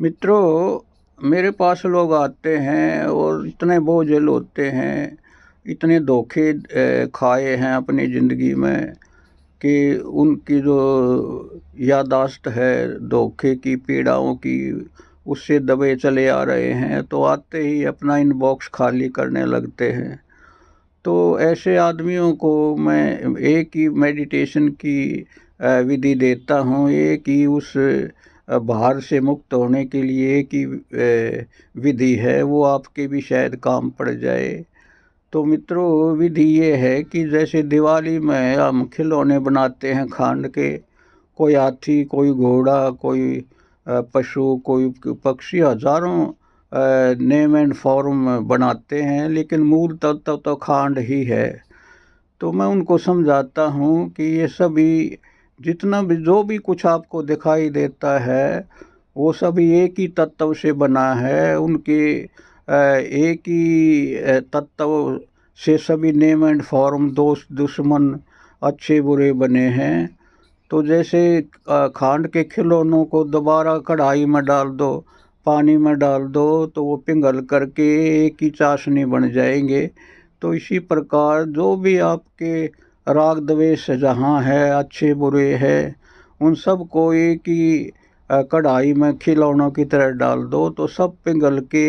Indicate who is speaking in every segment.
Speaker 1: मित्रों, मेरे पास लोग आते हैं और इतने बोझिल होते हैं, इतने धोखे खाए हैं अपनी ज़िंदगी में कि उनकी जो याददाश्त है धोखे की, पीड़ाओं की, उससे दबे चले आ रहे हैं। तो आते ही अपना इनबॉक्स खाली करने लगते हैं। तो ऐसे आदमियों को मैं एक ही मेडिटेशन की विधि देता हूँ। एक ही उस भार से मुक्त होने के लिए एक ही विधि है, वो आपके भी शायद काम पड़ जाए। तो मित्रों, विधि ये है कि जैसे दिवाली में हम खिलौने बनाते हैं खांड के, कोई हाथी, कोई घोड़ा, कोई पशु, कोई पक्षी, हजारों नेम एंड फॉर्म बनाते हैं, लेकिन मूल तत्व तो खांड ही है। तो मैं उनको समझाता हूँ कि ये सभी, जितना भी जो भी कुछ आपको दिखाई देता है, वो सभी एक ही तत्व से बना है। उनके एक ही तत्व से सभी नेम एंड फॉर्म, दोस्त दुश्मन, अच्छे बुरे बने हैं। तो जैसे खांड के खिलौनों को दोबारा कढ़ाई में डाल दो, पानी में डाल दो, तो वो पिघल करके एक ही चाशनी बन जाएंगे। तो इसी प्रकार जो भी आपके राग द्वेष जहाँ है, अच्छे बुरे हैं, उन सब को एक ही कढ़ाई में खिलौनों की तरह डाल दो, तो सब पिघल के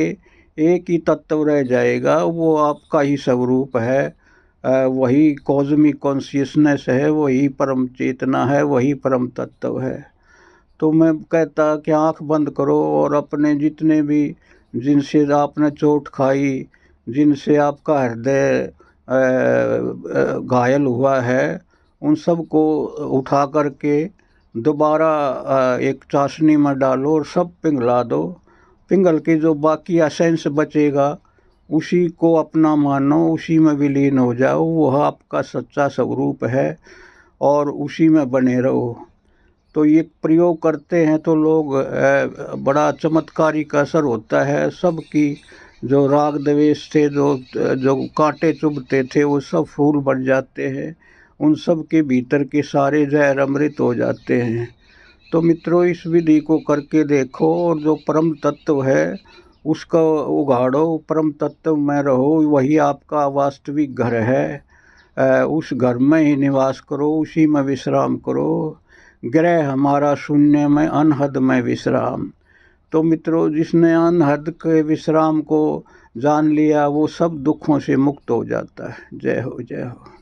Speaker 1: एक ही तत्व रह जाएगा। वो आपका ही स्वरूप है। वही कॉस्मिक कॉन्शियसनेस है, वही परम चेतना है, वही परम तत्व है। तो मैं कहता कि आंख बंद करो और अपने जितने भी, जिनसे आपने चोट खाई, जिनसे आपका हृदय घायल हुआ है, उन सब को उठा करके दोबारा एक चाशनी में डालो और सब पिघला दो। पिघल के जो बाकी एसेंस बचेगा, उसी को अपना मानो, उसी में विलीन हो जाओ। वह आपका सच्चा स्वरूप है और उसी में बने रहो। तो ये प्रयोग करते हैं तो लोग बड़ा चमत्कारिक असर होता है। सबकी जो राग द्वेष थे, जो जो कांटे चुभते थे, वो सब फूल बन जाते हैं। उन सब के भीतर के सारे जहर अमृत हो जाते हैं। तो मित्रों, इस विधि को करके देखो और जो परम तत्व है उसका उगाड़ो, परम तत्व में रहो। वही आपका वास्तविक घर है। उस घर में ही निवास करो, उसी में विश्राम करो। ग्रह हमारा शून्य में, अनहद में विश्राम। तो मित्रों, जिसने अनहद के विश्राम को जान लिया, वो सब दुखों से मुक्त हो जाता है। जय हो, जय हो।